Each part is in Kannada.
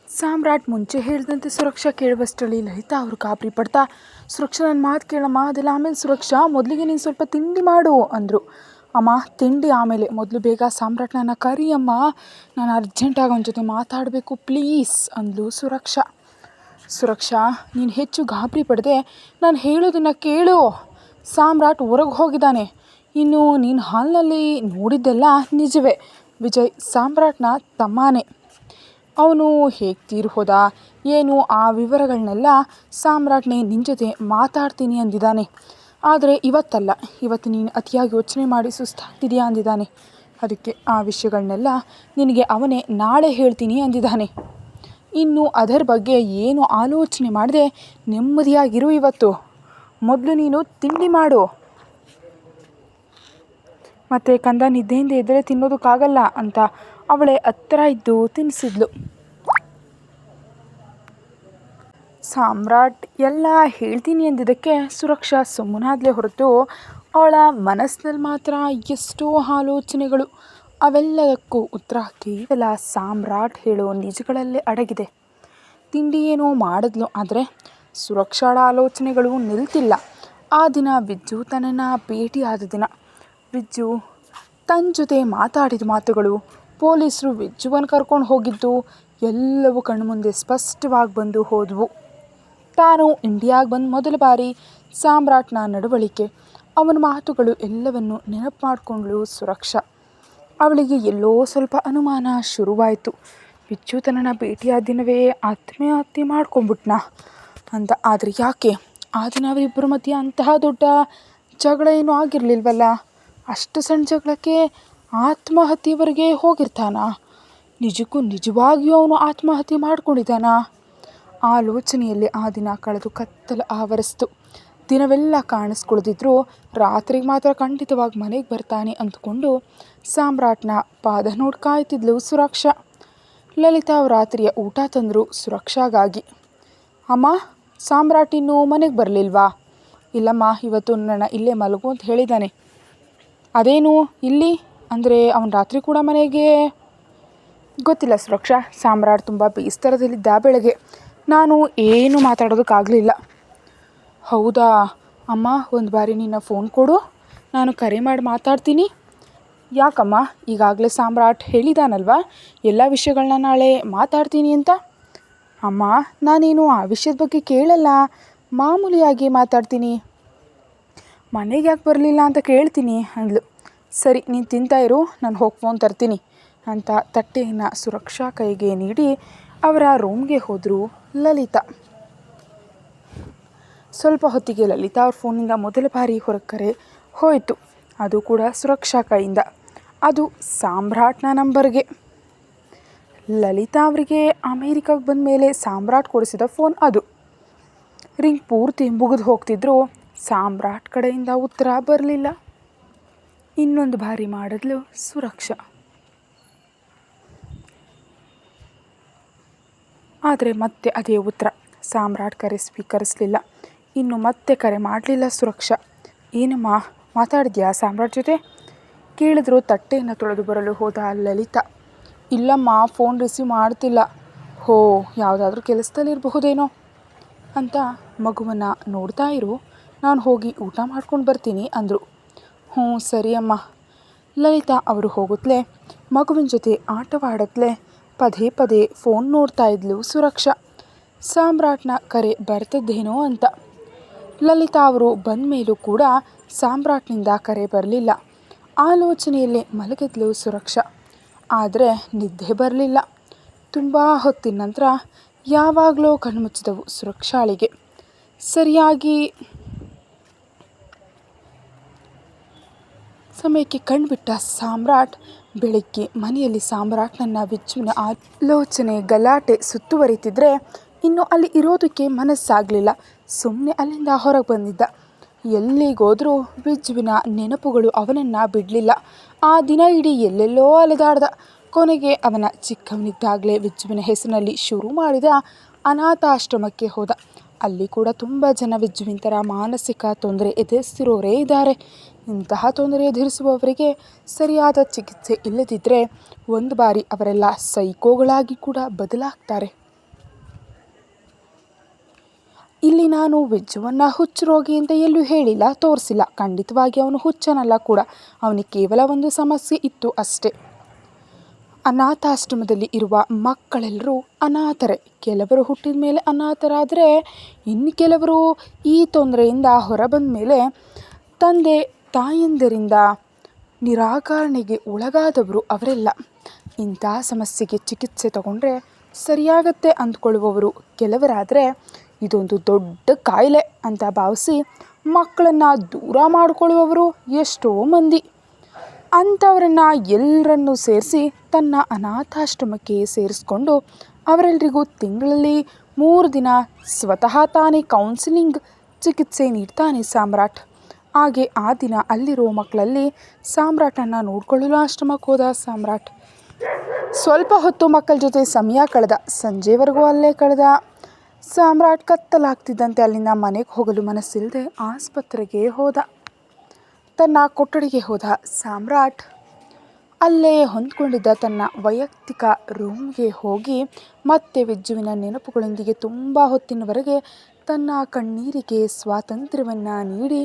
ಸಾಮ್ರಾಟ್ ಮುಂಚೆ ಹೇಳಿದಂತೆ ಸುರಕ್ಷಾ ಕೇಳುವಷ್ಟರಲ್ಲಿ ಲಲಿತಾ ಅವರು ಗಾಬರಿ ಪಡ್ತಾ, ಸುರಕ್ಷಾ ನನ್ನ ಮಾತು ಕೇಳಮ್ಮ, ಅದೆಲ್ಲ ಆಮೇಲೆ ಸುರಕ್ಷಾ, ಮೊದಲಿಗೆ ನೀನು ಸ್ವಲ್ಪ ತಿಂಡಿ ಮಾಡು ಅಂದರು. ಅಮ್ಮ ತಿಂಡಿ ಆಮೇಲೆ, ಮೊದಲು ಬೇಗ ಸಾಮ್ರಾಟ್ನನ್ನ ಕರಿಯಮ್ಮ, ನಾನು ಅರ್ಜೆಂಟಾಗಿ ಅವನ ಜೊತೆ ಮಾತಾಡಬೇಕು ಪ್ಲೀಸ್ ಅಂದ್ಲು ಸುರಕ್ಷಾ. ಸುರಕ್ಷಾ, ನೀನು ಹೆಚ್ಚು ಗಾಬರಿ ಪಡದೆ ನಾನು ಹೇಳೋದನ್ನು ಕೇಳು. ಸಾಮ್ರಾಟ್ ಹೊರಗೆ ಹೋಗಿದ್ದಾನೆ. ಇನ್ನು ನೀನು ಹಾಲ್ನಲ್ಲಿ ನೋಡಿದ್ದೆಲ್ಲ ನಿಜವೇ. ವಿಜಯ್ ಸಾಮ್ರಾಟ್ನ ತಮ್ಮನೇ. ಅವನು ಹೇಗೆ ತೀರಿ ಹೋದ ಏನು ಆ ವಿವರಗಳನ್ನೆಲ್ಲ ಸಾಮ್ರಾಟ್ನೇ ನಿನ್ನ ಜೊತೆ ಮಾತಾಡ್ತೀನಿ ಅಂದಿದ್ದಾನೆ. ಆದರೆ ಇವತ್ತಲ್ಲ, ಇವತ್ತು ನೀನು ಅತಿಯಾಗಿ ಯೋಚನೆ ಮಾಡಿ ಸುಸ್ತಾಗ್ತಿದೆಯಾ ಅಂದಿದ್ದಾನೆ. ಅದಕ್ಕೆ ಆ ವಿಷಯಗಳನ್ನೆಲ್ಲ ನಿನಗೆ ಅವನೇ ನಾಳೆ ಹೇಳ್ತೀನಿ ಅಂದಿದ್ದಾನೆ. ಇನ್ನು ಅದರ ಬಗ್ಗೆ ಏನು ಆಲೋಚನೆ ಮಾಡದೆ ನೆಮ್ಮದಿಯಾಗಿರು ಇವತ್ತು. ಮೊದಲು ನೀನು ತಿಂಡಿ ಮಾಡು. ಮತ್ತು ಕಂದ ನಿದ್ದೆಯಿಂದ ಎದ್ದರೆ ತಿನ್ನೋದಕ್ಕಾಗಲ್ಲ ಅಂತ ಅವಳೇ ಹತ್ತಿರ ಇದ್ದು ತಿನ್ನಿಸಿದ್ಲು. ಸಾಮ್ರಾಟ್ ಎಲ್ಲ ಹೇಳ್ತೀನಿ ಅಂದಿದ್ದಕ್ಕೆ ಸುರಕ್ಷಾ ಸುಮ್ಮನಾದಲೇ ಹೊರತು ಅವಳ ಮನಸ್ಸಿನಲ್ಲಿ ಮಾತ್ರ ಎಷ್ಟೋ ಆಲೋಚನೆಗಳು. ಅವೆಲ್ಲದಕ್ಕೂ ಉತ್ತರ ಕೇವಲ ಸಾಮ್ರಾಟ್ ಹೇಳೋ ನಿಜಗಳಲ್ಲೇ ಅಡಗಿದೆ. ತಿಂಡಿ ಏನೋ ಮಾಡಿದ್ಲು, ಆದರೆ ಸುರಕ್ಷಾಳ ಆಲೋಚನೆಗಳು ನಿಲ್ತಿಲ್ಲ. ಆ ದಿನ ವಿಜ್ಜು ತನ್ನನ್ನು ಭೇಟಿಯಾದ ದಿನ, ವಿಜ್ಜು ತನ್ನ ಜೊತೆ ಮಾತಾಡಿದ ಮಾತುಗಳು, ಪೊಲೀಸರು ವಿಜ್ಜುವನ್ನು ಕರ್ಕೊಂಡು ಹೋಗಿದ್ದು ಎಲ್ಲವೂ ಕಣ್ಮುಂದೆ ಸ್ಪಷ್ಟವಾಗಿ ಬಂದು ಹೋದವು. ತಾನು ಇಂಡಿಯಾಗೆ ಬಂದ ಮೊದಲ ಬಾರಿ ಸಾಮ್ರಾಟ್ನ ನಡವಳಿಕೆ, ಅವನ ಮಾತುಗಳು ಎಲ್ಲವನ್ನು ನೆನಪು ಮಾಡಿಕೊಂಡ್ಳು ಸುರಕ್ಷಾ. ಅವಳಿಗೆ ಎಲ್ಲೋ ಸ್ವಲ್ಪ ಅನುಮಾನ ಶುರುವಾಯಿತು. ವಿಜ್ಜು ತನ್ನನ್ನು ಭೇಟಿಯಾದ ದಿನವೇ ಆತ್ಮಹತ್ಯೆ ಮಾಡ್ಕೊಂಬಿಟ್ನಾ ಅಂತ. ಆದರೆ ಯಾಕೆ ಆ ದಿನ ಅವರಿಬ್ಬರ ಮಧ್ಯೆ ಅಂತಹ ದೊಡ್ಡ ಜಗಳ ಏನೂ ಆಗಿರಲಿಲ್ವಲ್ಲ. ಅಷ್ಟು ಸಣ್ಣ ಜಗಳಕ್ಕೆ ಆತ್ಮಹತ್ಯೆವರೆಗೆ ಹೋಗಿರ್ತಾನಾ? ನಿಜವಾಗಿಯೂ ಅವನು ಆತ್ಮಹತ್ಯೆ ಮಾಡ್ಕೊಂಡಿದ್ದಾನಾ? ಆಲೋಚನೆಯಲ್ಲಿ ಆ ದಿನ ಕಳೆದು ಕತ್ತಲು ಆವರಿಸ್ತು. ದಿನವೆಲ್ಲ ಕಾಣಿಸ್ಕೊಳ್ದಿದ್ರು ರಾತ್ರಿಗೆ ಮಾತ್ರ ಖಂಡಿತವಾಗಿ ಮನೆಗೆ ಬರ್ತಾನೆ ಅಂದ್ಕೊಂಡು ಸಾಮ್ರಾಟ್ನ ಪಾದ ನೋಡಿ ಕಾಯ್ತಿದ್ಲು ಸುರಕ್ಷಾ. ಲಲಿತಾ ಅವ್ರು ರಾತ್ರಿಯ ಊಟ ತಂದರು ಸುರಕ್ಷಾಗಾಗಿ. ಅಮ್ಮ, ಸಾಮ್ರಾಟ್ ಇನ್ನೂ ಮನೆಗೆ ಬರಲಿಲ್ವಾ? ಇಲ್ಲಮ್ಮ, ಇವತ್ತು ನನ್ನ ಇಲ್ಲೇ ಮಲಗು ಅಂತ ಹೇಳಿದ್ದಾನೆ. ಅದೇನು ಇಲ್ಲಿ ಅಂದರೆ ಅವನು ರಾತ್ರಿ ಕೂಡ ಮನೆಗೆ? ಗೊತ್ತಿಲ್ಲ ಸುರಕ್ಷಾ, ಸಾಮ್ರಾಟ್ ತುಂಬ ಬೇಸ್ತರದಲ್ಲಿದ್ದ ಬೆಳಗ್ಗೆ. ನಾನು ಏನು ಮಾತಾಡೋದಕ್ಕಾಗಲಿಲ್ಲ. ಹೌದಾ ಅಮ್ಮ, ಒಂದು ಬಾರಿ ನಿನ್ನ ಫೋನ್ ಕೊಡು, ನಾನು ಕರೆ ಮಾಡಿ ಮಾತಾಡ್ತೀನಿ. ಯಾಕಮ್ಮ? ಈಗಾಗಲೇ ಸಾಮ್ರಾಟ್ ಹೇಳಿದಾನಲ್ವ ಎಲ್ಲ ವಿಷಯಗಳನ್ನ ನಾಳೆ ಮಾತಾಡ್ತೀನಿ ಅಂತ. ಅಮ್ಮ, ನಾನೇನು ಆ ವಿಷಯದ ಬಗ್ಗೆ ಕೇಳಲ್ಲ, ಮಾಮೂಲಿಯಾಗಿ ಮಾತಾಡ್ತೀನಿ. ಮನೆಗೆ ಯಾಕೆ ಬರಲಿಲ್ಲ ಅಂತ ಕೇಳ್ತೀನಿ ಅಂದ್ಲು. ಸರಿ, ನೀನು ತಿಂತಾಯಿರು, ನಾನು ಹೋಗಿ ಫೋನ್ ತರ್ತೀನಿ ಅಂತ ತಟ್ಟೆಯನ್ನು ಸುರಕ್ಷಾ ಕೈಗೆ ನೀಡಿ ಅವರ ರೂಮ್ಗೆ ಹೋದರು ಲಲಿತಾ. ಸ್ವಲ್ಪ ಹೊತ್ತಿಗೆ ಲಲಿತಾ ಅವ್ರ ಫೋನಿಂದ ಮೊದಲ ಬಾರಿ ಹೊರಗೆ ಕರೆ ಹೋಯಿತು. ಅದು ಕೂಡ ಸುರಕ್ಷಾ ಕೈಯಿಂದ. ಅದು ಸಾಮ್ರಾಟ್ನ ನಂಬರ್ಗೆ. ಲಲಿತಾ ಅವರಿಗೆ ಅಮೇರಿಕಾಗೆ ಬಂದ ಮೇಲೆ ಸಾಮ್ರಾಟ್ ಕೊಡಿಸಿದ ಫೋನ್ ಅದು. ರಿಂಗ್ ಪೂರ್ತಿ ಮುಗಿದು ಹೋಗ್ತಿದ್ರು, ಸಾಮ್ರಾಟ್ ಕಡೆಯಿಂದ ಉತ್ತರ ಬರಲಿಲ್ಲ. ಇನ್ನೊಂದು ಬಾರಿ ಮಾಡಿದ್ಲು ಸುರಕ್ಷಾ. ಆದರೆ ಮತ್ತೆ ಅದೇ ಉತ್ತರ. ಸಾಮ್ರಾಟ್ ಕರೆ ಸ್ವೀಕರಿಸಲಿಲ್ಲ. ಇನ್ನು ಮತ್ತೆ ಕರೆ ಮಾಡಲಿಲ್ಲ ಸುರಕ್ಷಾ. ಏನಮ್ಮ, ಮಾತಾಡಿದ್ಯಾ ಸಾಮ್ರಾಟ್ ಜೊತೆ? ಕೇಳಿದ್ರು ತಟ್ಟೆಯನ್ನು ತೊಳೆದು ಬರಲು ಹೋದ ಲಲಿತಾ. ಇಲ್ಲಮ್ಮ, ಫೋನ್ ರಿಸೀವ್ ಮಾಡ್ತಿಲ್ಲ. ಹೋ, ಯಾವುದಾದ್ರೂ ಕೆಲಸದಲ್ಲಿರಬಹುದೇನೋ ಅಂತ ಮಗುವನ್ನು ನೋಡ್ತಾ ಇರು, ನಾನು ಹೋಗಿ ಊಟ ಮಾಡ್ಕೊಂಡು ಬರ್ತೀನಿ ಅಂದರು. ಹ್ಞೂ ಸರಿ ಅಮ್ಮ. ಲಲಿತಾ ಅವರು ಹೋಗುತ್ತಲೇ ಮಗುವಿನ ಜೊತೆ ಆಟವಾಡತ್ಲೇ ಪದೇ ಪದೇ ಫೋನ್ ನೋಡ್ತಾ ಇದ್ಲು ಸುರಕ್ಷಾ. ಸಾಮ್ರಾಟ್ನ ಕರೆ ಬರ್ತದ್ದೇನೋ ಅಂತ. ಲಲಿತಾ ಅವರು ಬಂದ ಮೇಲೂ ಕೂಡ ಸಾಮ್ರಾಟ್ನಿಂದ ಕರೆ ಬರಲಿಲ್ಲ. ಆಲೋಚನೆಯಲ್ಲೇ ಮಲಗಿದ್ಲು ಸುರಕ್ಷಾ. ಆದರೆ ನಿದ್ದೆ ಬರಲಿಲ್ಲ. ತುಂಬ ಹೊತ್ತಿನ ನಂತರ ಯಾವಾಗಲೋ ಕಣ್ಮುಚ್ಚಿದವು ಸುರಕ್ಷಾಳಿಗೆ. ಸರಿಯಾಗಿ ಸಮಯಕ್ಕೆ ಕಣ್ಬಿಟ್ಟ ಸಾಮ್ರಾಟ್. ಬೆಳಗ್ಗೆ ಮನೆಯಲ್ಲಿ ಸಾಮ್ರಾಟ್ನನ್ನು ವಿಜ್ಜುವಿನ ಆಲೋಚನೆ ಗಲಾಟೆ ಸುತ್ತುವರಿತಿದ್ರೆ ಇನ್ನು ಅಲ್ಲಿ ಇರೋದಕ್ಕೆ ಮನಸ್ಸಾಗಲಿಲ್ಲ. ಸುಮ್ಮನೆ ಅಲ್ಲಿಂದ ಹೊರಗೆ ಬಂದಿದ್ದ. ಎಲ್ಲಿಗೋದ್ರೂ ವಿಜ್ಜುವಿನ ನೆನಪುಗಳು ಅವನನ್ನು ಬಿಡಲಿಲ್ಲ. ಆ ದಿನ ಇಡೀ ಎಲ್ಲೆಲ್ಲೋ ಅಲೆದಾಡ್ದ. ಕೊನೆಗೆ ಅವನ ಚಿಕ್ಕವನಿದ್ದಾಗಲೇ ವಿಜ್ಜುವಿನ ಹೆಸರಿನಲ್ಲಿ ಶುರು ಮಾಡಿದ ಅನಾಥಾಶ್ರಮಕ್ಕೆ ಹೋದ. ಅಲ್ಲಿ ಕೂಡ ತುಂಬ ಜನ ವಿಜ್ಜುವಿನ ಥರ ಮಾನಸಿಕ ತೊಂದರೆ ಎದುರಿಸ್ತಿರೋರೇ ಇದ್ದಾರೆ. ಇಂತಹ ತೊಂದರೆ ಎದುರಿಸುವವರಿಗೆ ಸರಿಯಾದ ಚಿಕಿತ್ಸೆ ಇಲ್ಲದಿದ್ದರೆ ಒಂದು ಬಾರಿ ಅವರೆಲ್ಲ ಸೈಕೋಗಳಾಗಿ ಕೂಡ ಬದಲಾಗ್ತಾರೆ. ಇಲ್ಲಿ ನಾನು ವಿಜ್ಜುವನ್ನು ಹುಚ್ಚು ರೋಗಿ ಅಂತ ಎಲ್ಲೂ ಹೇಳಿಲ್ಲ, ತೋರಿಸಿಲ್ಲ. ಖಂಡಿತವಾಗಿ ಅವನು ಹುಚ್ಚನಲ್ಲ ಕೂಡ. ಅವನಿಗೆ ಕೇವಲ ಒಂದು ಸಮಸ್ಯೆ ಇತ್ತು ಅಷ್ಟೇ. ಅನಾಥಾಶ್ರಮದಲ್ಲಿ ಇರುವ ಮಕ್ಕಳೆಲ್ಲರೂ ಅನಾಥರೇ. ಕೆಲವರು ಹುಟ್ಟಿದ ಮೇಲೆ ಅನಾಥರಾದರೆ, ಇನ್ನು ಕೆಲವರು ಈ ತೊಂದರೆಯಿಂದ ಹೊರಬಂದ ಮೇಲೆ ತಂದೆ ತಾಯಂದಿರಿಂದ ನಿರಾಕರಣೆಗೆ ಒಳಗಾದವರು ಅವರೆಲ್ಲ. ಇಂಥ ಸಮಸ್ಯೆಗೆ ಚಿಕಿತ್ಸೆ ತಗೊಂಡ್ರೆ ಸರಿಯಾಗತ್ತೆ ಅಂದ್ಕೊಳ್ಳುವವರು ಕೆಲವರಾದರೆ, ಇದೊಂದು ದೊಡ್ಡ ಕಾಯಿಲೆ ಅಂತ ಭಾವಿಸಿ ಮಕ್ಕಳನ್ನು ದೂರ ಮಾಡಿಕೊಳ್ಳುವವರು ಎಷ್ಟೋ ಮಂದಿ. ಅಂಥವರನ್ನು ಎಲ್ಲರನ್ನೂ ಸೇರಿಸಿ ತನ್ನ ಅನಾಥಾಶ್ರಮಕ್ಕೆ ಸೇರಿಸ್ಕೊಂಡು ಅವರೆಲ್ಲರಿಗೂ ತಿಂಗಳಲ್ಲಿ 3 ದಿನ ಸ್ವತಃ ತಾನೇ ಕೌನ್ಸಿಲಿಂಗ್ ಚಿಕಿತ್ಸೆ ನೀಡ್ತಾನೆ ಸಾಮ್ರಾಟ್. ಹಾಗೆ ಆ ದಿನ ಅಲ್ಲಿರೋ ಮಕ್ಕಳಲ್ಲಿ ಸಾಮ್ರಾಟನ್ನು ನೋಡಿಕೊಳ್ಳಲು ಆಶ್ರಮಕ್ಕೆ ಹೋದ ಸಾಮ್ರಾಟ್. ಸ್ವಲ್ಪ ಹೊತ್ತು ಮಕ್ಕಳ ಜೊತೆ ಸಮಯ ಕಳೆದ. ಸಂಜೆವರೆಗೂ ಅಲ್ಲೇ ಕಳೆದ ಸಾಮ್ರಾಟ್ ಕತ್ತಲಾಗ್ತಿದ್ದಂತೆ ಅಲ್ಲಿಂದ ಮನೆಗೆ ಹೋಗಲು ಮನಸ್ಸಿಲ್ಲದೆ ಆಸ್ಪತ್ರೆಗೆ ಹೋದ. ತನ್ನ ಕೊಠಡಿಗೆ ಹೋದ ಸಾಮ್ರಾಟ್ ಅಲ್ಲೇ ಹೊಂದ್ಕೊಂಡಿದ್ದ ತನ್ನ ವೈಯಕ್ತಿಕ ರೂಮ್ಗೆ ಹೋಗಿ ಮತ್ತೆ ವಿಜ್ಜುವಿನ ನೆನಪುಗಳೊಂದಿಗೆ ತುಂಬ ಹೊತ್ತಿನವರೆಗೆ ತನ್ನ ಕಣ್ಣೀರಿಗೆ ಸ್ವಾತಂತ್ರ್ಯವನ್ನು ನೀಡಿ,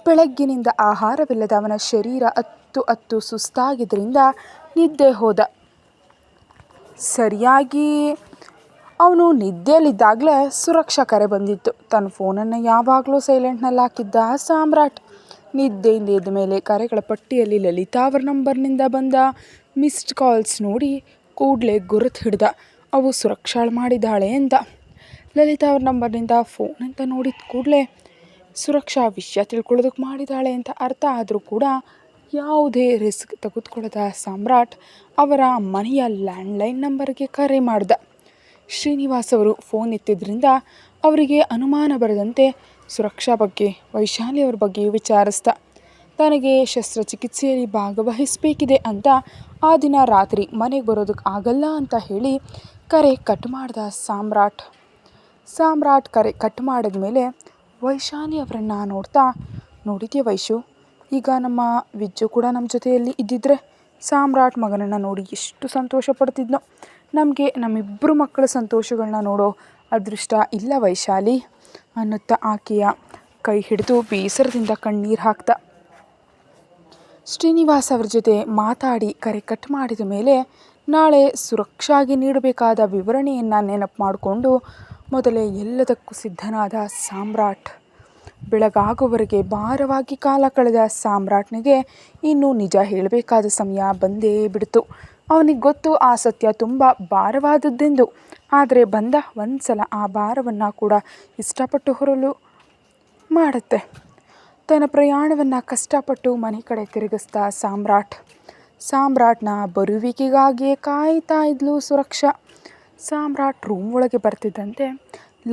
ಬೆಳಗ್ಗಿನಿಂದ ಆಹಾರವಿಲ್ಲದ ಅವನ ಶರೀರ ಅತ್ತು ಸುಸ್ತಾಗಿದ್ದರಿಂದ ನಿದ್ದೆ ಹೋದ. ಸರಿಯಾಗಿ ಅವನು ನಿದ್ದೆಯಲ್ಲಿದ್ದಾಗಲೇ ಸುರಕ್ಷಾ ಕರೆ ಬಂದಿತ್ತು. ತನ್ನ ಫೋನನ್ನು ಯಾವಾಗಲೂ ಸೈಲೆಂಟ್ನಲ್ಲಿ ಹಾಕಿದ್ದ ಸಾಮ್ರಾಟ್ ನಿದ್ದೆಯಿಂದ ಎದ್ದ ಮೇಲೆ ಕರೆಗಳ ಪಟ್ಟಿಯಲ್ಲಿ ಲಲಿತಾ ಅವರ ನಂಬರ್ನಿಂದ ಬಂದ ಮಿಸ್ಡ್ ಕಾಲ್ಸ್ ನೋಡಿ ಕೂಡಲೇ ಗುರುತು ಹಿಡ್ದ. ಅವು ಸುರಕ್ಷಾಳು ಮಾಡಿದ್ದಾಳೆ ಅಂತ. ಲಲಿತಾ ಅವ್ರ ನಂಬರ್ನಿಂದ ಫೋನ್ ಅಂತ ನೋಡಿದ ಕೂಡಲೇ ಸುರಕ್ಷಾ ವಿಷಯ ತಿಳ್ಕೊಳ್ಳೋದಕ್ಕೆ ಮಾಡಿದ್ದಾಳೆ ಅಂತ ಅರ್ಥ ಆದರೂ ಕೂಡ ಯಾವುದೇ ರಿಸ್ಕ್ ತೆಗೆದುಕೊಳ್ಳದ ಸಾಮ್ರಾಟ್ ಅವರ ಮನೆಯ ಲ್ಯಾಂಡ್ಲೈನ್ ನಂಬರ್ಗೆ ಕರೆ ಮಾಡ್ದ. ಶ್ರೀನಿವಾಸ್ ಅವರು ಫೋನ್ ಎತ್ತಿದ್ರಿಂದ ಅವರಿಗೆ ಅನುಮಾನ ಬರದಂತೆ ಸುರಕ್ಷಾ ಬಗ್ಗೆ, ವೈಶಾಲಿ ಅವ್ರ ಬಗ್ಗೆ ವಿಚಾರಿಸ್ದ. ತನಗೆ ಶಸ್ತ್ರಚಿಕಿತ್ಸೆಯಲ್ಲಿ ಭಾಗವಹಿಸಬೇಕಿದೆ ಅಂತ ಆ ದಿನ ರಾತ್ರಿ ಮನೆಗೆ ಬರೋದಕ್ಕೆ ಆಗಲ್ಲ ಅಂತ ಹೇಳಿ ಕರೆ ಕಟ್ ಮಾಡ್ದ ಸಾಮ್ರಾಟ್ ಕರೆ ಕಟ್ ಮಾಡಿದ ಮೇಲೆ ವೈಶಾಲಿ ಅವರನ್ನು ನೋಡ್ತಾ, ನೋಡಿದ್ಯಾ ವೈಶು, ಈಗ ನಮ್ಮ ವಿಜ್ಜು ಕೂಡ ನಮ್ಮ ಜೊತೆಯಲ್ಲಿ ಇದ್ದಿದ್ರೆ ಸಾಮ್ರಾಟ್ ಮಗನನ್ನು ನೋಡಿ ಎಷ್ಟು ಸಂತೋಷ ಪಡ್ತಿದ್ನೋ. ನಮಗೆ ನಮ್ಮಿಬ್ಬರು ಮಕ್ಕಳ ಸಂತೋಷಗಳನ್ನ ನೋಡೋ ಅದೃಷ್ಟ ಇಲ್ಲ ವೈಶಾಲಿ ಅನ್ನುತ್ತಾ ಆಕೆಯ ಕೈ ಹಿಡಿದು ಬೇಸರದಿಂದ ಕಣ್ಣೀರು ಹಾಕ್ದ. ಶ್ರೀನಿವಾಸ್ ಅವ್ರ ಜೊತೆ ಮಾತಾಡಿ ಕರೆ ಕಟ್ ಮಾಡಿದ ಮೇಲೆ ನಾಳೆ ಸುರಕ್ಷಾಗೆ ನೀಡಬೇಕಾದ ವಿವರಣೆಯನ್ನು ನೆನಪು ಮಾಡಿಕೊಂಡು ಮೊದಲೇ ಎಲ್ಲದಕ್ಕೂ ಸಿದ್ಧನಾದ ಸಾಮ್ರಾಟ್. ಬೆಳಗಾಗುವವರೆಗೆ ಭಾರವಾಗಿ ಕಾಲ ಕಳೆದ ಸಾಮ್ರಾಟ್ನಿಗೆ ಇನ್ನೂ ನಿಜ ಹೇಳಬೇಕಾದ ಸಮಯ ಬಂದೇ ಬಿಡ್ತು. ಅವನಿಗೆ ಗೊತ್ತು ಆ ಸತ್ಯ ತುಂಬ ಭಾರವಾದದ್ದೆಂದು. ಆದರೆ ಬಂದ ಒಂದು ಸಲ ಆ ಭಾರವನ್ನು ಕೂಡ ಇಷ್ಟಪಟ್ಟು ಹೊರಲು ಮಾಡುತ್ತೆ. ತನ್ನ ಪ್ರಯಾಣವನ್ನು ಕಷ್ಟಪಟ್ಟು ಮನೆ ಕಡೆ ತಿರುಗಿಸ್ದ ಸಾಮ್ರಾಟ್ನ ಬರುವಿಕೆಗಾಗಿಯೇ ಕಾಯ್ತಾ ಇದ್ಲು ಸುರಕ್ಷಾ. ಸಾಮ್ರಾಟ್ ರೂಮ್ ಒಳಗೆ ಬರ್ತಿದ್ದಂತೆ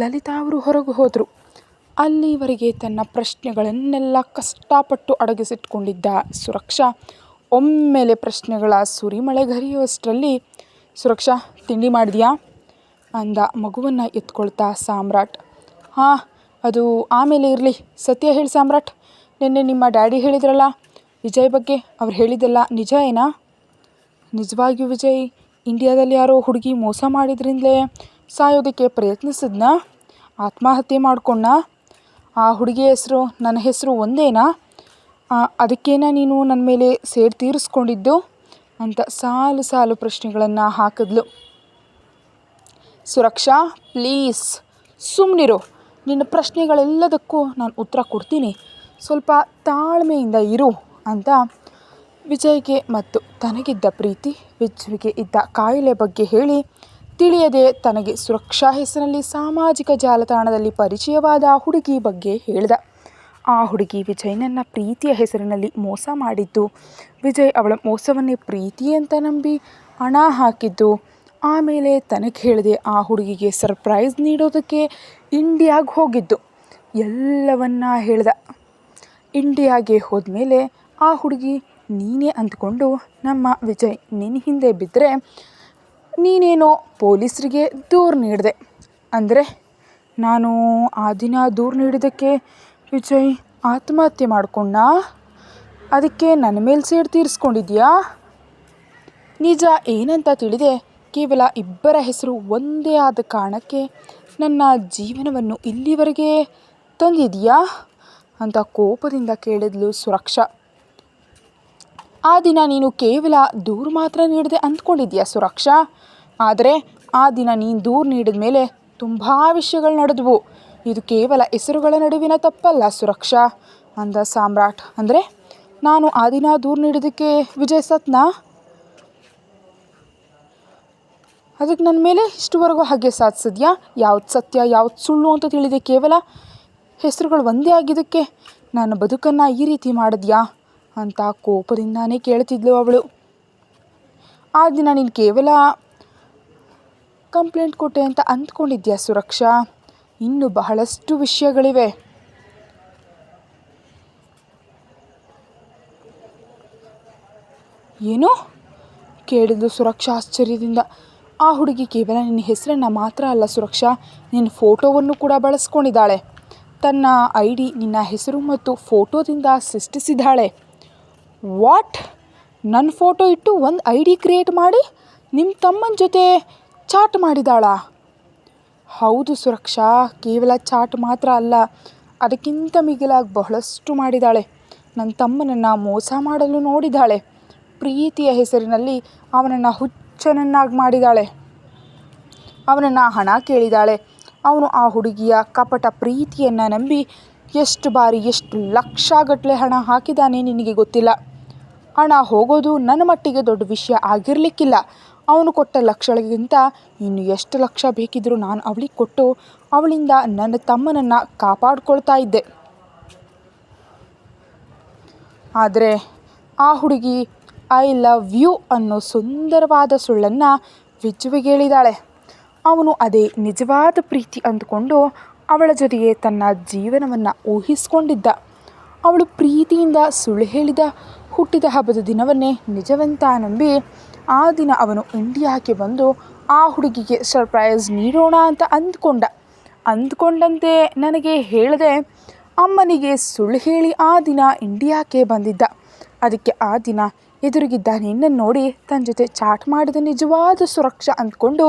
ಲಲಿತಾ ಅವರು ಹೊರಗೆ ಹೋದರು. ಅಲ್ಲಿವರೆಗೆ ತನ್ನ ಪ್ರಶ್ನೆಗಳನ್ನೆಲ್ಲ ಕಷ್ಟಪಟ್ಟು ಅಡಗಿಸಿಟ್ಕೊಂಡಿದ್ದ ಸುರಕ್ಷಾ ಒಮ್ಮೆಲೆ ಪ್ರಶ್ನೆಗಳ ಸುರಿಮಳೆಗರಿಯುವಷ್ಟರಲ್ಲಿ, ಸುರಕ್ಷಾ ತಿಂಡಿ ಮಾಡಿದ್ಯಾ ಅಂದ ಮಗುವನ್ನು ಎತ್ಕೊಳ್ತಾ ಸಾಮ್ರಾಟ್. ಹಾಂ, ಅದು ಆಮೇಲೆ ಇರಲಿ, ಸತ್ಯ ಹೇಳಿ ಸಾಮ್ರಾಟ್, ನಿನ್ನೆ ನಿಮ್ಮ ಡ್ಯಾಡಿ ಹೇಳಿದ್ರಲ್ಲ ವಿಜಯ್ ಬಗ್ಗೆ, ಅವ್ರು ಹೇಳಿದ್ದೆಲ್ಲ ನಿಜ ಏನಾ? ನಿಜವಾಗಿಯೂ ವಿಜಯ್ ಇಂಡಿಯಾದಲ್ಲಿ ಯಾರೋ ಹುಡುಗಿ ಮೋಸ ಮಾಡಿದ್ರಿಂದಲೇ ಸಾಯೋದಕ್ಕೆ ಪ್ರಯತ್ನಿಸಿದ್ನಾ? ಆತ್ಮಹತ್ಯೆ ಮಾಡ್ಕೊಂಡ? ಆ ಹುಡುಗಿಯ ಹೆಸರು ನನ್ನ ಹೆಸರು ಒಂದೇನಾ? ಅದಕ್ಕೇನ ನೀನು ನನ್ನ ಮೇಲೆ ಸೇಡು ತೀರಿಸ್ಕೊಂಡಿದ್ದು ಅಂತ ಸಾಲು ಸಾಲು ಪ್ರಶ್ನೆಗಳನ್ನು ಹಾಕಿದ್ಲು. ಸುರಕ್ಷಾ ಪ್ಲೀಸ್ ಸುಮ್ಮನಿರು, ನಿನ್ನ ಪ್ರಶ್ನೆಗಳೆಲ್ಲದಕ್ಕೂ ನಾನು ಉತ್ತರ ಕೊಡ್ತೀನಿ, ಸ್ವಲ್ಪ ತಾಳ್ಮೆಯಿಂದ ಇರು ಅಂತ ವಿಜಯ್ಗೆ ಮತ್ತು ತನಗಿದ್ದ ಪ್ರೀತಿ, ವಿಜ್ಜುವಿಗೆ ಇದ್ದ ಕಾಯಿಲೆ ಬಗ್ಗೆ ಹೇಳಿ, ತಿಳಿಯದೆ ತನಗೆ ಸುರಕ್ಷಾ ಹೆಸರಿನಲ್ಲಿ ಸಾಮಾಜಿಕ ಜಾಲತಾಣದಲ್ಲಿ ಪರಿಚಯವಾದ ಹುಡುಗಿ ಬಗ್ಗೆ ಹೇಳ್ದ. ಆ ಹುಡುಗಿ ವಿಜಯನನ್ನ ಪ್ರೀತಿಯ ಹೆಸರಿನಲ್ಲಿ ಮೋಸ ಮಾಡಿದ್ದು, ವಿಜಯ್ ಅವಳ ಮೋಸವನ್ನೇ ಪ್ರೀತಿ ಅಂತ ನಂಬಿ ಹಣ ಹಾಕಿದ್ದು, ಆಮೇಲೆ ತನಗೆ ಹೇಳದೆ ಆ ಹುಡುಗಿಗೆ ಸರ್ಪ್ರೈಸ್ ನೀಡೋದಕ್ಕೆ ಇಂಡಿಯಾಗೆ ಹೋಗಿದ್ದು ಎಲ್ಲವನ್ನ ಹೇಳ್ದ. ಇಂಡಿಯಾಗೆ ಹೋದ್ಮೇಲೆ ಆ ಹುಡುಗಿ ನೀನೇ ಅಂದ್ಕೊಂಡು ನಮ್ಮ ವಿಜಯ್ ನಿನ್ನ ಹಿಂದೆ ಬಿದ್ದರೆ ನೀನೇನೋ ಪೊಲೀಸರಿಗೆ ದೂರು ನೀಡಿದೆ. ಅಂದರೆ ನಾನು ಆ ದಿನ ದೂರು ನೀಡಿದ್ದಕ್ಕೆ ವಿಜಯ್ ಆತ್ಮಹತ್ಯೆ ಮಾಡ್ಕೊಂಡ? ಅದಕ್ಕೆ ನನ್ನ ಮೇಲೆ ಸೇಡು ತೀರಿಸ್ಕೊಂಡಿದ್ಯಾ? ನಿಜ ಏನಂತ ತಿಳಿದೆ ಕೇವಲ ಇಬ್ಬರ ಹೆಸರು ಒಂದೇ ಆದ ಕಾರಣಕ್ಕೆ ನನ್ನ ಜೀವನವನ್ನು ಇಲ್ಲಿವರೆಗೆ ತಂದಿದೆಯಾ ಅಂತ ಕೋಪದಿಂದ ಕೇಳಿದ್ಲು ಸುರಕ್ಷಾ. ಆ ದಿನ ನೀನು ಕೇವಲ ದೂರು ಮಾತ್ರ ನೀಡಿದೆ ಅಂದ್ಕೊಂಡಿದ್ದೀಯಾ ಸುರಕ್ಷಾ? ಆದರೆ ಆ ದಿನ ನೀನು ದೂರು ನೀಡಿದ ಮೇಲೆ ತುಂಬ ವಿಷಯಗಳು ನಡೆದವು. ಇದು ಕೇವಲ ಹೆಸರುಗಳ ನಡುವಿನ ತಪ್ಪಲ್ಲ ಸುರಕ್ಷಾ ಅಂದ ಸಾಮ್ರಾಟ್. ಅಂದರೆ ನಾನು ಆ ದಿನ ದೂರು ನೀಡಿದ್ದಕ್ಕೆ ವಿಜಯ್ ಸತ್ನಾ? ಅದಕ್ಕೆ ನನ್ನ ಮೇಲೆ ಇಷ್ಟುವರೆಗೂ ಹಾಗೆ ಸಾಧಿಸಿದ್ಯಾ? ಯಾವ್ದು ಸತ್ಯ ಯಾವ್ದು ಸುಳ್ಳು ಅಂತ ತಿಳಿದೆ ಕೇವಲ ಹೆಸರುಗಳು ಒಂದೇ ಆಗಿದ್ದಕ್ಕೆ ನನ್ನ ಬದುಕನ್ನು ಈ ರೀತಿ ಮಾಡಿದ್ಯಾ ಅಂತ ಕೋಪದಿಂದಾನೇ ಕೇಳ್ತಿದ್ಲು ಅವಳು. ಆ ದಿನ ನೀನು ಕೇವಲ ಕಂಪ್ಲೇಂಟ್ ಕೊಟ್ಟೆ ಅಂತ ಅಂದ್ಕೊಂಡಿದ್ಯಾ ಸುರಕ್ಷಾ? ಇನ್ನೂ ಬಹಳಷ್ಟು ವಿಷಯಗಳಿವೆ. ಏನು ಕೇಳಿದ್ಲು ಸುರಕ್ಷಾ ಆಶ್ಚರ್ಯದಿಂದ. ಆ ಹುಡುಗಿ ಕೇವಲ ನಿನ್ನ ಹೆಸರನ್ನು ಮಾತ್ರ ಅಲ್ಲ ಸುರಕ್ಷಾ, ನಿನ್ನ ಫೋಟೋವನ್ನು ಕೂಡ ಬಳಸ್ಕೊಂಡಿದ್ದಾಳೆ. ತನ್ನ ID ನಿನ್ನ ಹೆಸರು ಮತ್ತು ಫೋಟೋದಿಂದ ಸೃಷ್ಟಿಸಿದ್ದಾಳೆ. ವಾಟ್? ನನ್ನ ಫೋಟೋ ಇಟ್ಟು ಒಂದು ID ಕ್ರಿಯೇಟ್ ಮಾಡಿ ನಿಮ್ಮ ತಮ್ಮನ ಜೊತೆ ಚಾಟ್ ಮಾಡಿದಾಳಾ? ಹೌದು ಸುರಕ್ಷಾ, ಕೇವಲ ಚಾಟ್ ಮಾತ್ರ ಅಲ್ಲ, ಅದಕ್ಕಿಂತ ಮಿಗಿಲಾಗಿ ಬಹಳಷ್ಟು ಮಾಡಿದ್ದಾಳೆ. ನನ್ನ ತಮ್ಮನನ್ನು ಮೋಸ ಮಾಡಲು ನೋಡಿದ್ದಾಳೆ. ಪ್ರೀತಿಯ ಹೆಸರಿನಲ್ಲಿ ಅವನನ್ನು ಹುಚ್ಚನನ್ನಾಗಿ ಮಾಡಿದ್ದಾಳೆ. ಅವನನ್ನು ಹಣ ಕೇಳಿದಾಳೆ. ಅವನು ಆ ಹುಡುಗಿಯ ಕಪಟ ಪ್ರೀತಿಯನ್ನು ನಂಬಿ ಎಷ್ಟು ಬಾರಿ ಎಷ್ಟು ಲಕ್ಷಗಟ್ಟಲೆ ಹಣ ಹಾಕಿದ್ದಾನೆ ನಿನಗೆ ಗೊತ್ತಿಲ್ಲ. ಹಣ ಹೋಗೋದು ನನ್ನ ಮಟ್ಟಿಗೆ ದೊಡ್ಡ ವಿಷಯ ಆಗಿರಲಿಕ್ಕಿಲ್ಲ. ಅವನು ಕೊಟ್ಟ ಲಕ್ಷಗಳಿಗಿಂತ ಇನ್ನು ಎಷ್ಟು ಲಕ್ಷ ಬೇಕಿದ್ದರೂ ನಾನು ಅವಳಿಗೆ ಕೊಟ್ಟು ಅವಳಿಂದ ನನ್ನ ತಮ್ಮನನ್ನು ಕಾಪಾಡ್ಕೊಳ್ತಾ ಇದ್ದೆ. ಆದರೆ ಆ ಹುಡುಗಿ ಐ ಲವ್ ಯು ಅನ್ನೋ ಸುಂದರವಾದ ಸುಳ್ಳನ್ನು ವಿಜುವಿಗೆ ಹೇಳಿದಾಳೆ. ಅವನು ಅದೇ ನಿಜವಾದ ಪ್ರೀತಿ ಅಂದುಕೊಂಡು ಅವಳ ಜೊತೆಗೆ ತನ್ನ ಜೀವನವನ್ನು ಊಹಿಸ್ಕೊಂಡಿದ್ದ. ಅವಳು ಪ್ರೀತಿಯಿಂದ ಸುಳ್ಳು ಹೇಳಿದ ಹುಟ್ಟಿದ ಹಬ್ಬದ ದಿನವನ್ನೇ ನಿಜವಂತ ನಂಬಿ ಆ ದಿನ ಅವನು ಇಂಡಿಯಾಕ್ಕೆ ಬಂದು ಆ ಹುಡುಗಿಗೆ ಸರ್ಪ್ರೈಸ್ ನೀಡೋಣ ಅಂತ ಅಂದ್ಕೊಂಡಂತೆ ನನಗೆ ಹೇಳದೆ ಅಮ್ಮನಿಗೆ ಸುಳ್ಳು ಹೇಳಿ ಆ ದಿನ ಇಂಡಿಯಾಕ್ಕೆ ಬಂದಿದ್ದ. ಅದಕ್ಕೆ ಆ ದಿನ ಎದುರಿಗಿದ್ದ ನಿನ್ನನ್ನು ನೋಡಿ ತನ್ನ ಜೊತೆ ಚಾಟ್ ಮಾಡಿದ ನಿಜವಾದ ಸುರಕ್ಷಾ ಅಂದ್ಕೊಂಡು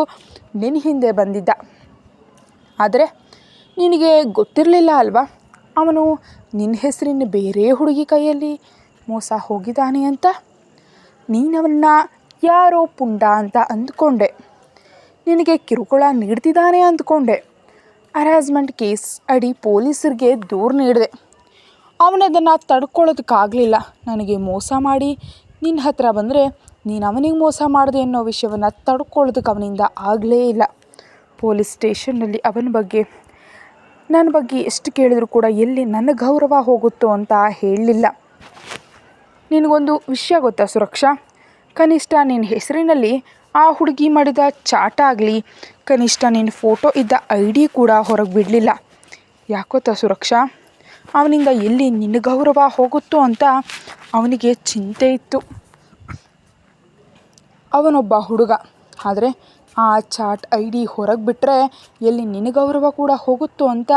ನಿನ್ನ ಹಿಂದೆ ಬಂದಿದ್ದ. ಆದರೆ ನಿನಗೆ ಗೊತ್ತಿರಲಿಲ್ಲ ಅಲ್ವಾ ಅವನು ನಿನ್ನ ಹೆಸರಿನ ಬೇರೆ ಹುಡುಗಿ ಕೈಯಲ್ಲಿ ಮೋಸ ಹೋಗಿದ್ದಾನೆ ಅಂತ. ನೀನವನ್ನ ಯಾರೋ ಪುಂಡ ಅಂತ ಅಂದ್ಕೊಂಡೆ. ನಿನಗೆ ಕಿರುಕುಳ ನೀಡ್ತಿದ್ದಾನೆ ಅಂದ್ಕೊಂಡೆ. ಹರಾಸ್ಮೆಂಟ್ ಕೇಸ್ ಅಡಿ ಪೊಲೀಸರಿಗೆ ದೂರು ನೀಡಿದೆ. ಅವನದನ್ನು ತಡ್ಕೊಳ್ಳೋದಕ್ಕಾಗಲಿಲ್ಲ. ನನಗೆ ಮೋಸ ಮಾಡಿ ನಿನ್ನ ಹತ್ರ ಬಂದರೆ ನೀನು ಅವನಿಗೆ ಮೋಸ ಮಾಡಿದೆ ಅನ್ನೋ ವಿಷಯವನ್ನು ತಡ್ಕೊಳ್ಳೋದಕ್ಕೆ ಅವನಿಂದ ಆಗಲೇ ಇಲ್ಲ. ಪೊಲೀಸ್ ಸ್ಟೇಷನ್ನಲ್ಲಿ ನನ್ನ ಬಗ್ಗೆ ಎಷ್ಟು ಕೇಳಿದರೂ ಕೂಡ ಎಲ್ಲಿ ನನ್ನ ಗೌರವ ಹೋಗುತ್ತೋ ಅಂತ ಹೇಳಲಿಲ್ಲ. ನಿನಗೊಂದು ವಿಷಯ ಗೊತ್ತಾ ಸುರಕ್ಷಾ? ಕನಿಷ್ಠ ನಿನ್ನ ಹೆಸರಿನಲ್ಲಿ ಆ ಹುಡುಗಿ ಮಾಡಿದ ಚಾಟ್ ಆಗಲಿ, ಕನಿಷ್ಠ ನಿನ್ನ ಫೋಟೋ ಇದ್ದ ID ಕೂಡ ಹೊರಗೆ ಬಿಡಲಿಲ್ಲ. ಯಾಕೊತ್ತಾ ಸುರಕ್ಷಾ? ಅವನಿಂದ ಎಲ್ಲಿ ನಿನ್ನ ಗೌರವ ಹೋಗುತ್ತೋ ಅಂತ ಅವನಿಗೆ ಚಿಂತೆ ಇತ್ತು. ಅವನೊಬ್ಬ ಹುಡುಗ, ಆದರೆ ಆ ಚಾಟ್ ID ಹೊರಗೆ ಬಿಟ್ಟರೆ ಎಲ್ಲಿ ನಿನ್ನ ಗೌರವ ಕೂಡ ಹೋಗುತ್ತೋ ಅಂತ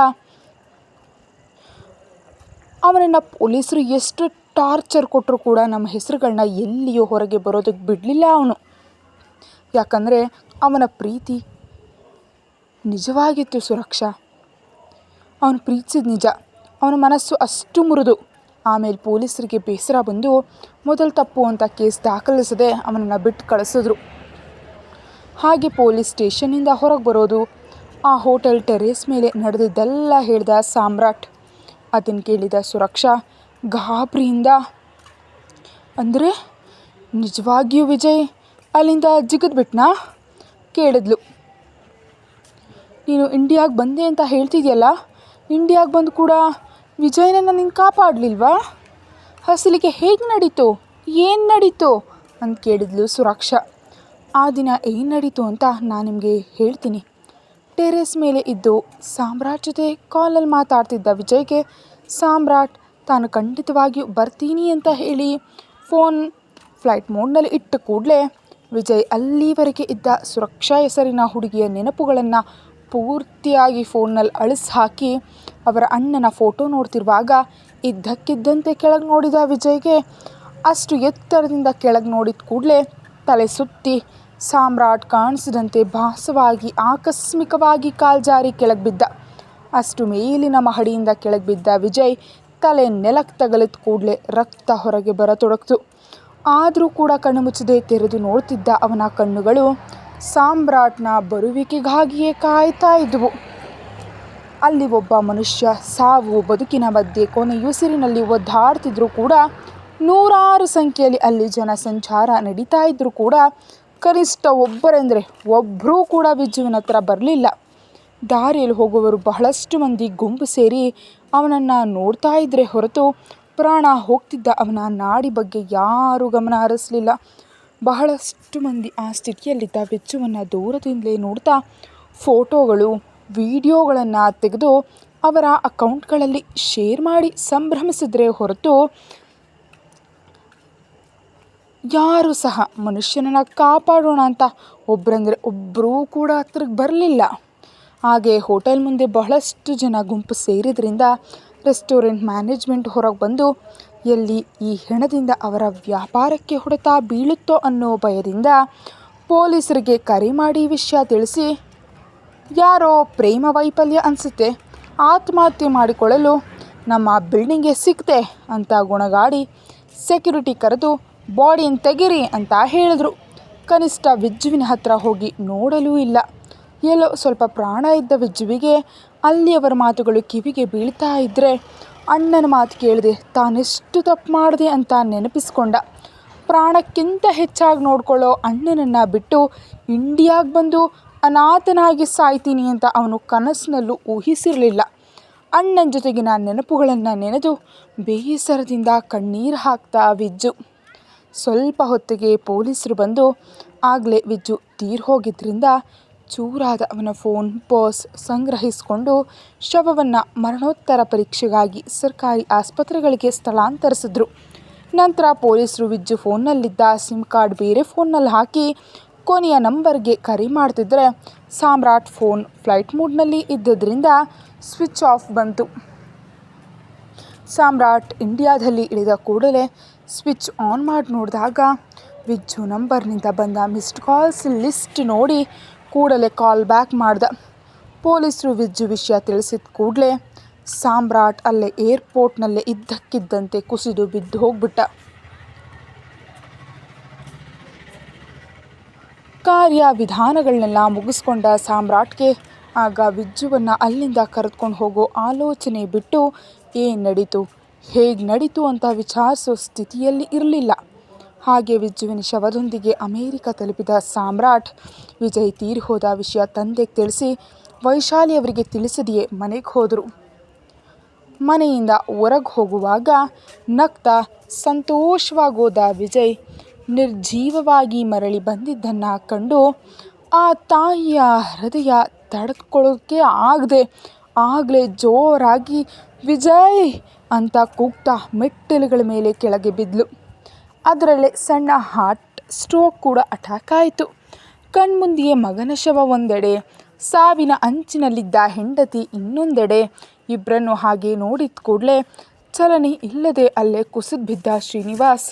ಅವನನ್ನು ಪೊಲೀಸರು ಎಷ್ಟು ಟಾರ್ಚರ್ ಕೊಟ್ಟರು ಕೂಡ ನಮ್ಮ ಹೆಸರುಗಳನ್ನ ಎಲ್ಲಿಯೋ ಹೊರಗೆ ಬರೋದಕ್ಕೆ ಬಿಡಲಿಲ್ಲ ಅವನು. ಯಾಕಂದರೆ ಅವನ ಪ್ರೀತಿ ನಿಜವಾಗಿತ್ತು ಸುರಕ್ಷಾ. ಅವನು ಪ್ರೀತಿಸಿದ ನಿಜ. ಅವನ ಮನಸ್ಸು ಅಷ್ಟು ಮುರಿದು ಆಮೇಲೆ ಪೊಲೀಸರಿಗೆ ಬೇಸರ ಬಂದು ಮೊದಲು ತಪ್ಪು ಅಂತ ಕೇಸ್ ದಾಖಲಿಸದೆ ಅವನನ್ನು ಬಿಟ್ಟು ಕಳಿಸಿದ್ರು. ಹಾಗೆ ಪೊಲೀಸ್ ಸ್ಟೇಷನ್ನಿಂದ ಹೊರಗೆ ಬರೋದು, ಆ ಹೋಟೆಲ್ ಟೆರೇಸ್ ಮೇಲೆ ನಡೆದಿದ್ದೆಲ್ಲ ಹೇಳ್ದ ಸಾಮ್ರಾಟ್. ಅದನ್ನು ಕೇಳಿದ ಸುರಕ್ಷಾ ಗಾಬರಿಯಿಂದ, ಅಂದರೆ ನಿಜವಾಗಿಯೂ ವಿಜಯ್ ಅಲ್ಲಿಂದ ಜಿಗಿದ್ಬಿಟ್ನಾ ಕೇಳಿದ್ಲು. ನೀನು ಇಂಡಿಯಾಗೆ ಬಂದೆ ಅಂತ ಹೇಳ್ತಿದ್ಯಲ್ಲ, ಇಂಡಿಯಾಗೆ ಬಂದು ಕೂಡ ವಿಜಯನನ್ನು ನೀನು ಕಾಪಾಡಲಿಲ್ವಾ? ಅಸಲಿಗೆ ಹೇಗೆ ನಡೀತು, ಏನು ನಡೀತು ಅಂತ ಕೇಳಿದ್ಲು ಸುರಕ್ಷಾ. ಆ ದಿನ ಏನು ನಡೀತು ಅಂತ ನಾನು ನಿಮಗೆ ಹೇಳ್ತೀನಿ. ಟೆರೇಸ್ ಮೇಲೆ ಇದ್ದು ಸಾಮ್ರಾಟ್ ಜೊತೆ ಕಾಲಲ್ಲಿ ಮಾತಾಡ್ತಿದ್ದ ವಿಜಯ್ಗೆ ಸಾಮ್ರಾಟ್ ತಾನು ಖಂಡಿತವಾಗಿಯೂ ಬರ್ತೀನಿ ಅಂತ ಹೇಳಿ ಫೋನ್ ಫ್ಲೈಟ್ ಮೋಡ್ನಲ್ಲಿ ಇಟ್ಟ ಕೂಡಲೇ ವಿಜಯ್ ಅಲ್ಲಿವರೆಗೆ ಇದ್ದ ಸುರಕ್ಷಾ ಹೆಸರಿನ ಹುಡುಗಿಯ ನೆನಪುಗಳನ್ನು ಪೂರ್ತಿಯಾಗಿ ಫೋನ್ನಲ್ಲಿ ಅಳಿಸಿ ಹಾಕಿ ಅವರ ಅಣ್ಣನ ಫೋಟೋ ನೋಡ್ತಿರುವಾಗ ಇದ್ದಕ್ಕಿದ್ದಂತೆ ಕೆಳಗೆ ನೋಡಿದ ವಿಜಯ್ಗೆ ಅಷ್ಟು ಎತ್ತರದಿಂದ ಕೆಳಗೆ ನೋಡಿದ ಕೂಡಲೇ ತಲೆ ಸುತ್ತಿ ಸಾಮ್ರಾಟ್ ಕಾಣಿಸಿದಂತೆ ಭಾಸವಾಗಿ ಆಕಸ್ಮಿಕವಾಗಿ ಕಾಲ್ಜಾರಿ ಕೆಳಗೆ ಬಿದ್ದ. ಅಷ್ಟು ಮೇಲಿನ ಮಹಡಿಯಿಂದ ಕೆಳಗೆ ಬಿದ್ದ ವಿಜಯ್ ತಲೆ ನೆಲಕ್ಕೆ ತಗಲಿದ ಕೂಡಲೇ ರಕ್ತ ಹೊರಗೆ ಬರತೊಡಗಿತು. ಆದರೂ ಕೂಡ ಕಣ್ಣು ಮುಚ್ಚದೆ ತೆರೆದು ನೋಡ್ತಿದ್ದ ಅವನ ಕಣ್ಣುಗಳು ಸಾಮ್ರಾಟ್ನ ಬರುವಿಕೆಗಾಗಿಯೇ ಕಾಯ್ತಾ ಇದ್ವು. ಅಲ್ಲಿ ಒಬ್ಬ ಮನುಷ್ಯ ಸಾವು ಬದುಕಿನ ಮಧ್ಯೆ ಕೊನೆಯುಸಿರಿನಲ್ಲಿ ಒದ್ದಾಡ್ತಿದ್ರು ಕೂಡ, ನೂರಾರು ಸಂಖ್ಯೆಯಲ್ಲಿ ಅಲ್ಲಿ ಜನಸಂಚಾರ ನಡೀತಾ ಇದ್ರೂ ಕೂಡ ಕನಿಷ್ಠ ಒಬ್ಬರೆಂದರೆ ಒಬ್ಬರೂ ಕೂಡ ವಿಜುವಿನ ಹತ್ರ ಬರಲಿಲ್ಲ. ದಾರಿಯಲ್ಲಿ ಹೋಗುವವರು ಬಹಳಷ್ಟು ಮಂದಿ ಗುಂಪು ಸೇರಿ ಅವನನ್ನು ನೋಡ್ತಾ ಇದ್ರೆ ಹೊರತು ಪ್ರಾಣ ಹೋಗ್ತಿದ್ದ ಅವನ ನಾಡಿ ಬಗ್ಗೆ ಯಾರೂ ಗಮನ ಹರಿಸಲಿಲ್ಲ. ಬಹಳಷ್ಟು ಮಂದಿ ಆ ಸ್ಥಿತಿಯಲ್ಲಿದ್ದ ವಿಜುವನ್ನು ದೂರದಿಂದಲೇ ನೋಡ್ತಾ ಫೋಟೋಗಳು ವಿಡಿಯೋಗಳನ್ನು ತೆಗೆದು ಅವರ ಅಕೌಂಟ್ಗಳಲ್ಲಿ ಶೇರ್ ಮಾಡಿ ಸಂಭ್ರಮಿಸಿದ್ರೆ ಹೊರತು ಯಾರೂ ಸಹ ಮನುಷ್ಯನನ್ನು ಕಾಪಾಡೋಣ ಅಂತ ಒಬ್ಬರಂದರೆ ಒಬ್ಬರೂ ಕೂಡ ಹತ್ರಕ್ಕೆ ಬರಲಿಲ್ಲ. ಹಾಗೆ ಹೋಟೆಲ್ ಮುಂದೆ ಬಹಳಷ್ಟು ಜನ ಗುಂಪು ಸೇರಿದ್ರಿಂದ ರೆಸ್ಟೋರೆಂಟ್ ಮ್ಯಾನೇಜ್ಮೆಂಟ್ ಹೊರಗೆ ಬಂದು ಎಲ್ಲಿ ಈ ಹೆಣದಿಂದ ಅವರ ವ್ಯಾಪಾರಕ್ಕೆ ಹೊಡೆತ ಬೀಳುತ್ತೋ ಅನ್ನೋ ಭಯದಿಂದ ಪೊಲೀಸರಿಗೆ ಕರೆ ಮಾಡಿ ವಿಷಯ ತಿಳಿಸಿ, ಯಾರೋ ಪ್ರೇಮ ವೈಫಲ್ಯ ಅನಿಸುತ್ತೆ, ಆತ್ಮಹತ್ಯೆ ಮಾಡಿಕೊಳ್ಳಲು ನಮ್ಮ ಬಿಲ್ಡಿಂಗ್ಗೆ ಸಿಕ್ತೆ ಅಂತ ಗುಣಗಾಡಿ ಸೆಕ್ಯೂರಿಟಿ ಕರೆದು ಬಾಡಿಯನ್ನು ತೆಗೀರಿ ಅಂತ ಹೇಳಿದ್ರು. ಕನಿಷ್ಠ ವಿಜ್ಜುವಿನ ಹತ್ರ ಹೋಗಿ ನೋಡಲೂ ಇಲ್ಲ. ಎಲ್ಲೋ ಸ್ವಲ್ಪ ಪ್ರಾಣ ಇದ್ದ ವಿಜ್ಜುವಿಗೆ ಅಲ್ಲಿಯವರ ಮಾತುಗಳು ಕಿವಿಗೆ ಬೀಳ್ತಾ ಇದ್ದರೆ ಅಣ್ಣನ ಮಾತು ಕೇಳದೆ ತಾನೆಷ್ಟು ತಪ್ಪು ಮಾಡಿದೆ ಅಂತ ನೆನಪಿಸ್ಕೊಂಡ. ಪ್ರಾಣಕ್ಕಿಂತ ಹೆಚ್ಚಾಗಿ ನೋಡ್ಕೊಳ್ಳೋ ಅಣ್ಣನನ್ನು ಬಿಟ್ಟು ಇಂಡಿಯಾಗೆ ಬಂದು ಅನಾಥನಾಗಿ ಸಾಯ್ತೀನಿ ಅಂತ ಅವನು ಕನಸಿನಲ್ಲೂ ಊಹಿಸಿರಲಿಲ್ಲ. ಅಣ್ಣನ ಜೊತೆಗಿನ ನೆನಪುಗಳನ್ನು ನೆನೆದು ಬೇಸರದಿಂದ ಕಣ್ಣೀರು ಹಾಕ್ತಾ ವಿಜ್ಜು. ಸ್ವಲ್ಪ ಹೊತ್ತಿಗೆ ಪೊಲೀಸರು ಬಂದು ಆಗಲೇ ವಿಜ್ಜು ತೀರ್ ಹೋಗಿದ್ದರಿಂದ ಚೂರಾದ ಅವನ ಫೋನ್ ಪರ್ಸ್ ಸಂಗ್ರಹಿಸಿಕೊಂಡು ಶವವನ್ನು ಮರಣೋತ್ತರ ಪರೀಕ್ಷೆಗಾಗಿ ಸರ್ಕಾರಿ ಆಸ್ಪತ್ರೆಗಳಿಗೆ ಸ್ಥಳಾಂತರಿಸಿದ್ರು. ನಂತರ ಪೊಲೀಸರು ವಿಜ್ಜು ಫೋನ್ನಲ್ಲಿದ್ದ ಸಿಮ್ ಕಾರ್ಡ್ ಬೇರೆ ಫೋನ್ನಲ್ಲಿ ಹಾಕಿ ಕೊನೆಯ ನಂಬರ್ಗೆ ಕರೆ ಮಾಡ್ತಿದ್ರೆ ಸಾಮ್ರಾಟ್ ಫೋನ್ ಫ್ಲೈಟ್ ಮೋಡ್ನಲ್ಲಿ ಇದ್ದದ್ರಿಂದ ಸ್ವಿಚ್ ಆಫ್ ಬಂತು. ಸಾಮ್ರಾಟ್ ಇಂಡಿಯಾದಲ್ಲಿ ಇಳಿದ ಕೂಡಲೇ ಸ್ವಿಚ್ ಆನ್ ಮಾಡಿ ನೋಡಿದಾಗ ವಿಜ್ಜು ನಂಬರ್ನಿಂದ ಬಂದ ಮಿಸ್ಡ್ ಕಾಲ್ಸ್ ಲಿಸ್ಟ್ ನೋಡಿ ಕೂಡಲೇ ಕಾಲ್ ಬ್ಯಾಕ್ ಮಾಡ್ದ. ಪೊಲೀಸರು ವಿಜ್ಜು ವಿಷಯ ತಿಳಿಸಿದ ಕೂಡಲೇ ಸಾಮ್ರಾಟ್ ಅಲ್ಲೇ ಏರ್ಪೋರ್ಟ್ನಲ್ಲೇ ಇದ್ದಕ್ಕಿದ್ದಂತೆ ಕುಸಿದು ಬಿದ್ದು ಹೋಗ್ಬಿಟ್ಟ. ಕಾರ್ಯವಿಧಾನಗಳನ್ನೆಲ್ಲ ಮುಗಿಸ್ಕೊಂಡ ಸಾಮ್ರಾಟ್ಗೆ ಆಗ ವಿಜ್ಜುವನ್ನು ಅಲ್ಲಿಂದ ಕರೆದುಕೊಂಡು ಹೋಗೋ ಆಲೋಚನೆ ಬಿಟ್ಟು ಏನು ನಡೀತು ಹೇಗೆ ನಡೀತು ಅಂತ ವಿಚಾರಿಸೋ ಸ್ಥಿತಿಯಲ್ಲಿ ಇರಲಿಲ್ಲ. ಹಾಗೆ ವಿಜ್ಜುವಿನ ಶವದೊಂದಿಗೆ ಅಮೇರಿಕ ತಲುಪಿದ ಸಾಮ್ರಾಟ್ ವಿಜಯ್ ತೀರಿ ಹೋದ ವಿಷಯ ತಂದೆಗೆ ತಿಳಿಸಿ ವೈಶಾಲಿ ಅವರಿಗೆ ತಿಳಿಸದೆಯೇ ಮನೆಗೆ ಹೋದರು. ಮನೆಯಿಂದ ಹೊರಗೆ ಹೋಗುವಾಗ ನಗ್ತಾ ಸಂತೋಷವಾಗೋದ ವಿಜಯ್ ನಿರ್ಜೀವವಾಗಿ ಮರಳಿ ಬಂದಿದ್ದನ್ನು ಕಂಡು ಆ ತಾಯಿಯ ಹೃದಯ ತಡೆದುಕೊಳ್ಳೋಕ್ಕೆ ಆಗದೆ ಆಗಲೇ ಜೋರಾಗಿ ವಿಜಯ್ ಅಂತ ಕೂಗ್ತಾ ಮೆಟ್ಟಿಲುಗಳ ಮೇಲೆ ಕೆಳಗೆ ಬಿದ್ದಳು. ಅದರಲ್ಲೇ ಸಣ್ಣ ಹಾರ್ಟ್ ಸ್ಟ್ರೋಕ್ ಕೂಡ ಅಟ್ಯಾಕ್ ಆಯಿತು. ಕಣ್ಮುಂದಿಗೆ ಮಗನ ಶವ ಒಂದೆಡೆ, ಸಾವಿನ ಅಂಚಿನಲ್ಲಿದ್ದ ಹೆಂಡತಿ ಇನ್ನೊಂದೆಡೆ. ಇಬ್ಬರನ್ನು ಹಾಗೆ ನೋಡಿದ ಕೂಡಲೇ ಚಲನೆ ಇಲ್ಲದೆ ಅಲ್ಲೇ ಕುಸಿದು ಬಿದ್ದ ಶ್ರೀನಿವಾಸ್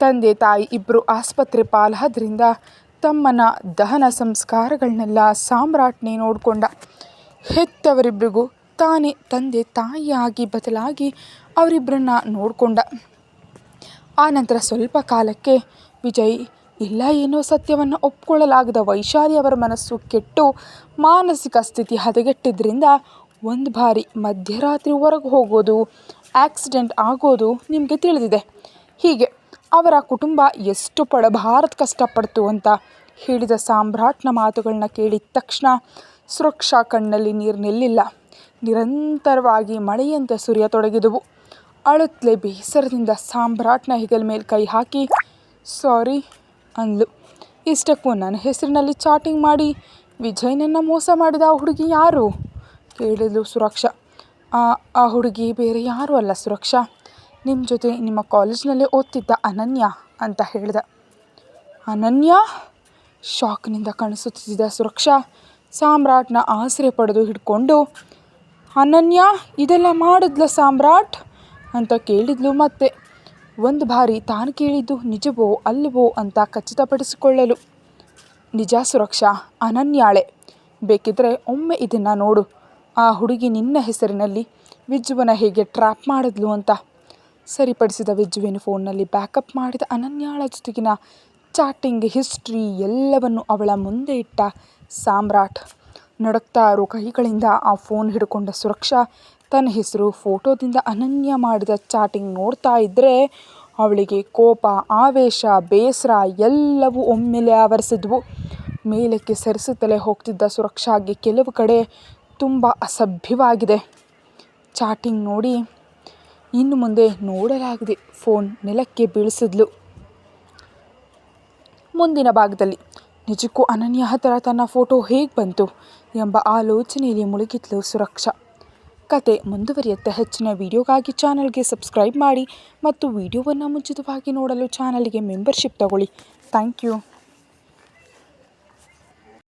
ತಂದೆ ತಾಯಿ ಇಬ್ಬರು ಆಸ್ಪತ್ರೆ ಪಾಲಾದ್ರಿಂದ ತಮ್ಮನ ದಹನ ಸಂಸ್ಕಾರಗಳನ್ನೆಲ್ಲ ಸಾಮ್ರಾಟ್ನೇ ನೋಡಿಕೊಂಡ. ಹೆತ್ತವರಿಬ್ಬರಿಗೂ ತಾನೇ ತಂದೆ ತಾಯಿಯಾಗಿ ಬದಲಾಗಿ ಅವರಿಬ್ಬರನ್ನ ನೋಡಿಕೊಂಡ. ಆನಂತರ ಸ್ವಲ್ಪ ಕಾಲಕ್ಕೆ ವಿಜಯ್ ಇಲ್ಲ ಏನೋ ಸತ್ಯವನ್ನು ಒಪ್ಕೊಳ್ಳಲಾಗದ ವೈಶಾಲಿ ಅವರ ಮನಸ್ಸು ಕೆಟ್ಟು ಮಾನಸಿಕ ಸ್ಥಿತಿ ಹದಗೆಟ್ಟಿದ್ದರಿಂದ ಒಂದು ಬಾರಿ ಮಧ್ಯರಾತ್ರಿ ಹೊರಗೆ ಹೋಗೋದು, ಆಕ್ಸಿಡೆಂಟ್ ಆಗೋದು ನಿಮಗೆ ತಿಳಿದಿದೆ. ಹೀಗೆ ಅವರ ಕುಟುಂಬ ಎಷ್ಟು ಪಡಬಾರದು ಕಷ್ಟಪಡ್ತು ಅಂತ ಹೇಳಿದ ಸಾಮ್ರಾಟ್ನ ಮಾತುಗಳನ್ನ ಕೇಳಿದ ತಕ್ಷಣ ಸುರಕ್ಷಾ ಕಣ್ಣಲ್ಲಿ ನೀರು ನಿಲ್ಲಿಲ್ಲ. ನಿರಂತರವಾಗಿ ಮಳೆಯಂತೆ ಸುರಿಯತೊಡಗಿದವು. ಅಳುತ್ತಲೇ ಬೇಸರದಿಂದ ಸಾಮ್ರಾಟ್ನ ಹೆಗಲ ಮೇಲೆ ಕೈ ಹಾಕಿ ಸಾರಿ ಅಂದ್ಲು. ಇಷ್ಟಕ್ಕೂ ನನ್ನ ಹೆಸರಿನಲ್ಲಿ ಚಾಟಿಂಗ್ ಮಾಡಿ ವಿಜಯ್ನನ್ನು ಮೋಸ ಮಾಡಿದ ಆ ಹುಡುಗಿ ಯಾರು ಕೇಳಿದ್ಲು ಸುರಕ್ಷಾ. ಆ ಹುಡುಗಿ ಬೇರೆ ಯಾರೂ ಅಲ್ಲ ಸುರಕ್ಷಾ, ನಿಮ್ಮ ಜೊತೆ ನಿಮ್ಮ ಕಾಲೇಜ್ನಲ್ಲೇ ಓದ್ತಿದ್ದ ಅನನ್ಯ ಅಂತ ಹೇಳ್ದ. ಅನನ್ಯ? ಶಾಕ್ನಿಂದ ಕಣಿಸುತ್ತಿದ್ದ ಸುರಕ್ಷಾ ಸಾಮ್ರಾಟ್ನ ಆಸರೆ ಪಡೆದು ಹಿಡ್ಕೊಂಡು ಅನನ್ಯ ಇದೆಲ್ಲ ಮಾಡಿದ್ಲ ಸಾಮ್ರಾಟ್ ಅಂತ ಕೇಳಿದ್ಲು. ಮತ್ತೆ ಒಂದು ಬಾರಿ ತಾನು ಕೇಳಿದ್ದು ನಿಜವೋ ಅಲ್ಲವೋ ಅಂತ ಖಚಿತಪಡಿಸಿಕೊಳ್ಳಲು. ನಿಜ ಸುರಕ್ಷಾ, ಅನನ್ಯಾಳೆ. ಬೇಕಿದ್ರೆ ಒಮ್ಮೆ ಇದನ್ನು ನೋಡು. ಆ ಹುಡುಗಿ ನಿನ್ನ ಹೆಸರಿನಲ್ಲಿ ವಿಜ್ಜುವನ ಹೇಗೆ ಟ್ರ್ಯಾಪ್ ಮಾಡಿದ್ಲು ಅಂತ. ಸರಿಪಡಿಸಿದ ವಿಜ್ಜುವಿನ ಫೋನ್ನಲ್ಲಿ ಬ್ಯಾಕಪ್ ಮಾಡಿದ ಅನನ್ಯಾಳ ಜೊತೆಗಿನ ಚಾಟಿಂಗ್ ಹಿಸ್ಟ್ರಿ ಎಲ್ಲವನ್ನು ಅವಳ ಮುಂದೆ ಇಟ್ಟ ಸಾಮ್ರಾಟ್. ನಡುಕ್ತಾ ಇರೋ ಕೈಗಳಿಂದ ಆ ಫೋನ್ ಹಿಡ್ಕೊಂಡ ಸುರಕ್ಷಾ ತನ್ನ ಹೆಸರು ಫೋಟೋದಿಂದ ಅನನ್ಯ ಮಾಡಿದ ಚಾಟಿಂಗ್ ನೋಡ್ತಾ ಇದ್ದರೆ ಅವಳಿಗೆ ಕೋಪ, ಆವೇಶ, ಬೇಸರ ಎಲ್ಲವೂ ಒಮ್ಮೆಲೆ ಆವರಿಸಿದ್ವು. ಮೇಲಕ್ಕೆ ಸರಿಸುತ್ತಲೇ ಹೋಗ್ತಿದ್ದ ಸುರಕ್ಷಾಗೆ ಕೆಲವು ಕಡೆ ತುಂಬ ಅಸಭ್ಯವಾಗಿದೆ. ಚಾಟಿಂಗ್ ನೋಡಿ ಇನ್ನು ಮುಂದೆ ನೋಡಲಾಗಿದೆ. ಫೋನ್ ನೆಲಕ್ಕೆ ಬೀಳಿಸಿದ್ಲು. ಮುಂದಿನ ಭಾಗದಲ್ಲಿ ನಿಜಕ್ಕೂ ಅನನ್ಯ ಹತ್ತಿರ ತನ್ನ ಫೋಟೋ ಹೇಗೆ ಬಂತು ಎಂಬ ಆಲೋಚನೆಯಲ್ಲಿ ಮುಳುಗಿದ್ಲು ಸುರಕ್ಷಾ. ಕತೆ ಮುಂದುವರಿಯುತ್ತೆ. ಹೆಚ್ಚಿನ ವಿಡಿಯೋಗಾಗಿ ಚಾನಲ್ಗೆ ಸಬ್ಸ್ಕ್ರೈಬ್ ಮಾಡಿ ಮತ್ತು ವಿಡಿಯೋವನ್ನು ಮುಂಚಿತವಾಗಿ ನೋಡಲು ಚಾನಲ್ಗೆ ಮೆಂಬರ್ಶಿಪ್ ತಗೊಳ್ಳಿ. Thank you.